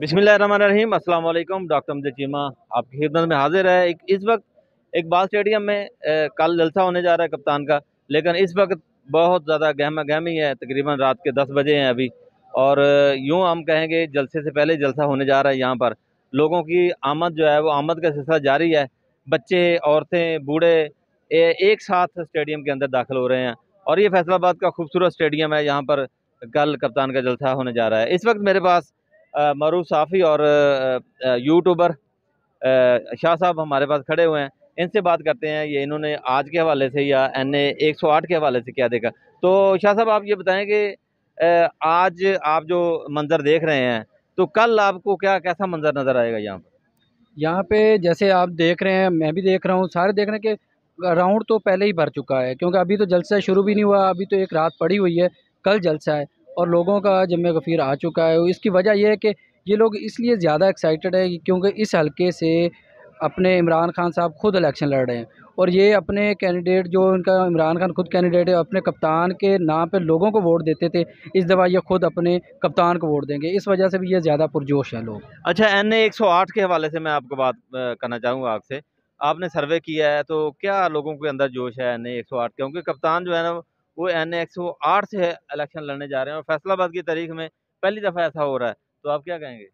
बिस्मिल्लाहिर्रहमानिर्रहीम अस्सलाम वालेकुम। डॉक्टर अमजद चीमा आपकी खिदमत में हाजिर है। इस वक्त इकबाल स्टेडियम में कल जलसा होने जा रहा है कप्तान का, लेकिन इस वक्त बहुत ज़्यादा गहमा गहमी है। तकरीबन रात के 10 बजे हैं अभी, और यूँ हम कहेंगे जलसे से पहले जलसा होने जा रहा है। यहाँ पर लोगों की आमद जो है वो आमद का सिलसिला जारी है। बच्चे, औरतें, बूढ़े एक साथ स्टेडियम के अंदर दाखिल हो रहे हैं, और ये फैसलाबाद का खूबसूरत स्टेडियम है। यहाँ पर कल कप्तान का जलसा होने जा रहा है। इस वक्त मेरे पास मरूफ साफ़ी और यूट्यूबर शाह साहब हमारे पास खड़े हुए हैं। इनसे बात करते हैं ये इन्होंने आज के हवाले से या NA 108 के हवाले से क्या देखा। तो शाह साहब, आप ये बताएं कि आज आप जो मंजर देख रहे हैं, तो कल आपको क्या कैसा मंजर नज़र आएगा यहाँ पर? यहाँ पे जैसे आप देख रहे हैं, मैं भी देख रहा हूँ, सारे देख रहे हैं कि राउंड तो पहले ही भर चुका है, क्योंकि अभी तो जलसा शुरू भी नहीं हुआ, अभी तो एक रात पड़ी हुई है। कल जलसा है और लोगों का जमे गफ़ीर आ चुका है। इसकी वजह यह है कि ये लोग इसलिए ज़्यादा एक्साइटेड है क्योंकि इस हलके से अपने इमरान खान साहब खुद इलेक्शन लड़ रहे हैं, और ये अपने कैंडिडेट जो उनका इमरान खान खुद कैंडिडेट है, अपने कप्तान के नाम पे लोगों को वोट देते थे। इस दफ़ा ये खुद अपने कप्तान को वोट देंगे, इस वजह से भी ये ज़्यादा पुरजोश है लोग। अच्छा, NA 108 के हवाले से मैं आपको बात करना चाहूँगा आपसे। आपने सर्वे किया है, तो क्या लोगों के अंदर जोश है NA 108? क्योंकि कप्तान जो है ना, वो NA 108 से इलेक्शन लड़ने जा रहे हैं, और फैसलाबाद की तारीख में पहली दफ़ा ऐसा हो रहा है। तो आप क्या कहेंगे?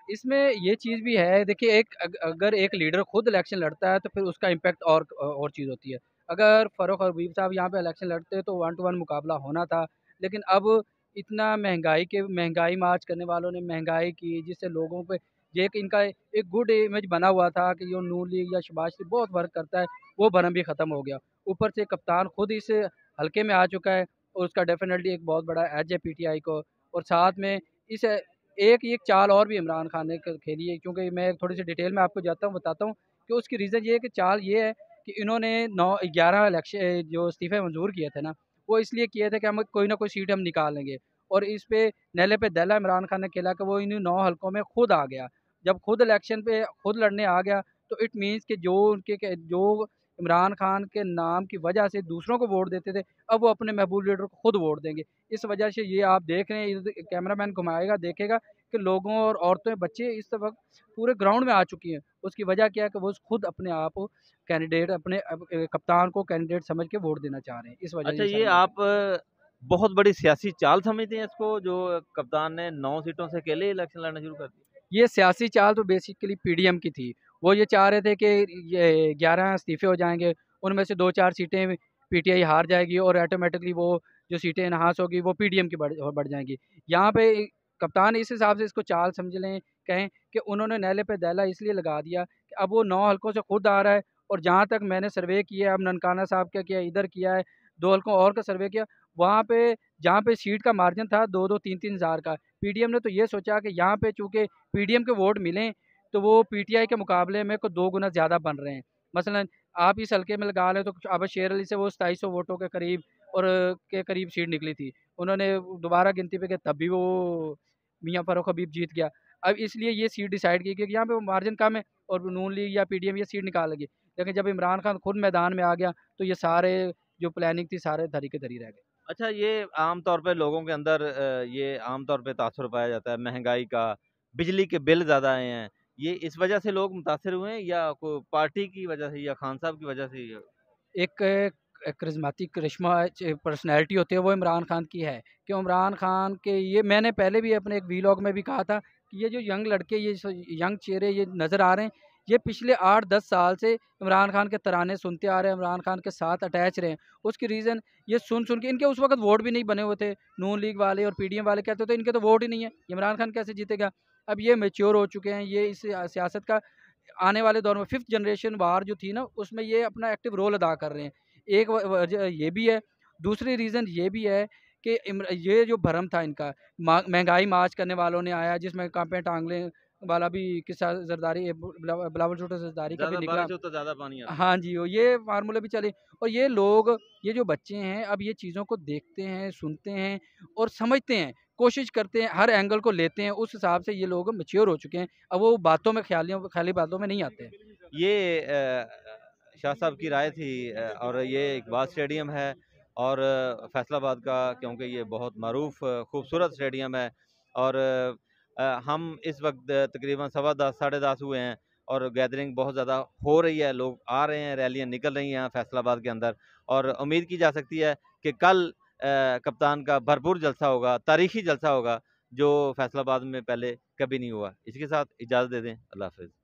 इसमें ये चीज़ भी है, देखिए, अगर एक लीडर खुद इलेक्शन लड़ता है तो फिर उसका इम्पैक्ट और चीज़ होती है। अगर फ़ारूक हबीब साहब यहाँ पे इलेक्शन लड़ते तो 1 टू 1 मुकाबला होना था, लेकिन अब इतना महंगाई मार्च करने वालों ने महंगाई की, जिससे लोगों पे ये एक इनका एक गुड इमेज बना हुआ था कि ये नून लीग या शहबाज शरीफ बहुत वर्क करता है, वो भरम भी ख़त्म हो गया। ऊपर से कप्तान खुद इस हल्के में आ चुका है, और उसका डेफिनेटली एक बहुत बड़ा एज है PTI को। और साथ में इस एक एक चाल और भी इमरान खान ने खेली है, क्योंकि मैं थोड़ी सी डिटेल में आपको बताता हूँ कि उसकी रीज़न ये है कि चाल ये है कि इन्होंने 9-11 इलेक्शन जो इस्तीफ़े मंजूर किए थे ना, वो इसलिए किए थे कि हम कोई ना कोई सीट हम निकाल लेंगे, और इस पे नैले पे दला इमरान खान ने खेला कि वो इन 9 हलकों में खुद आ गया। जब खुद इलेक्शन पे खुद लड़ने आ गया, तो इट मीन्स कि जो इमरान खान के नाम की वजह से दूसरों को वोट देते थे, अब वो अपने महबूब लीडर को खुद वोट देंगे। इस वजह से ये आप देख रहे हैं, इधर कैमरामैन घुमाएगा, देखेगा कि लोगों और औरतें, बच्चे इस वक्त पूरे ग्राउंड में आ चुकी हैं। उसकी वजह क्या है कि वो खुद अपने आप कैंडिडेट, अपने कप्तान को कैंडिडेट समझ के वोट देना चाह रहे हैं। इस वजह से अच्छा, ये ये सारी बातें आप बहुत बड़ी सियासी चाल समझते हैं इसको, जो कप्तान ने 9 सीटों से अकेले इलेक्शन लड़ना शुरू कर दिया? ये सियासी चाल तो बेसिकली PDM की थी। वो ये चाह रहे थे कि ये 11 इस्तीफे हो जाएंगे, उनमें से 2-4 सीटें PTI हार जाएगी, और ऑटोमेटिकली वो जो सीटें इनहास होगी वो PDM की बढ़ जाएंगी। यहाँ पे कप्तान इस हिसाब से इसको चाल समझ लें, कहें कि उन्होंने नैले पे दैला इसलिए लगा दिया कि अब वो 9 हलकों से खुद आ रहा है, और जहाँ तक मैंने सर्वे किया, अब ननकाना साहब का किया, इधर किया है, 2 हलकों और का सर्वे किया, वहाँ पे जहाँ पे सीट का मार्जिन था 2-2, 3-3 हज़ार का, PDM ने तो ये सोचा कि यहाँ पे चूँकि PDM के वोट मिलें, तो वो PTI के मुकाबले में को 2 गुना ज़्यादा बन रहे हैं। मसलन आप इस हल्के में लगा लें तो अबा शेर अली से वो 2700 वोटों के करीब और के करीब सीट निकली थी। उन्होंने दोबारा गिनती पे किया, तब भी वो मियाँ फ़ारूक हबीब जीत गया। अब इसलिए ये सीट डिसाइड की, क्योंकि यहाँ पे वो मार्जिन कम है, और नून लीग या PDM ये सीट निकाल लेगी। लेकिन जब इमरान खान खुद मैदान में आ गया, तो ये सारे जो प्लानिंग थी, सारे धरी के धरी रह गए। अच्छा, ये आम तौर पे लोगों के अंदर ये आम तौर पे तासुर पाया जाता है महंगाई का, बिजली के बिल ज़्यादा आए हैं। ये इस वजह से लोग मुतासिर हुए हैं, या कोई पार्टी की वजह से, या खान साहब की वजह से? एक करिश्मातिक करिश्मा पर्सनैलिटी होती है, वो इमरान खान की है। कि इमरान खान के, ये मैंने पहले भी अपने एक वीलॉग में भी कहा था कि ये जो यंग लड़के, ये यंग चेहरे ये नज़र आ रहे हैं, ये पिछले 8-10 साल से इमरान खान के तराने सुनते आ रहे हैं, इमरान खान के साथ अटैच रहे हैं। उसकी रीज़न ये सुन सुन के, इनके उस वक्त वोट भी नहीं बने हुए थे। नून लीग वाले और PDM वाले कहते थे इनके तो वोट ही नहीं है, इमरान खान कैसे जीतेगा। अब ये मेच्योर हो चुके हैं, ये इस सियासत का आने वाले दौर में 5th जनरेशन वार जो थी ना, उसमें ये अपना एक्टिव रोल अदा कर रहे हैं। एक वजह ये भी है, दूसरी रीज़न ये भी है कि ये जो भरम था इनका, महंगाई मार्च करने वालों ने आया, जिसमें कांपे टांगले वाला भी किस्सा, जरदारी बिलावल भुट्टो जरदारी का भी ज़्यादा निकला। बारिश हो तो ज़्यादा पानी आता है। हाँ जी, वो ये फार्मूले भी चले, और ये लोग, ये जो बच्चे हैं, अब ये चीज़ों को देखते हैं, सुनते हैं और समझते हैं, कोशिश करते हैं, हर एंगल को लेते हैं, उस हिसाब से ये लोग मैच्योर हो चुके हैं। अब वो बातों में, ख़याली बातों में नहीं आते हैं। ये शाह साहब की राय थी, और ये इकबाल स्टेडियम है, और फैसलाबाद का, क्योंकि ये बहुत मरूफ खूबसूरत स्टेडियम है, और हम इस वक्त तकरीबन 10:15 साढ़े 10 हुए हैं और गैदरिंग बहुत ज़्यादा हो रही है, लोग आ रहे हैं, रैलियाँ निकल रही हैं फैसलाबाद के अंदर और उम्मीद की जा सकती है कि कल कप्तान का भरपूर जलसा होगा, तारीखी जलसा होगा, जो फैसलाबाद में पहले कभी नहीं हुआ। इसके साथ इजाज़त दे दें, अल्लाह हाफ़िज़।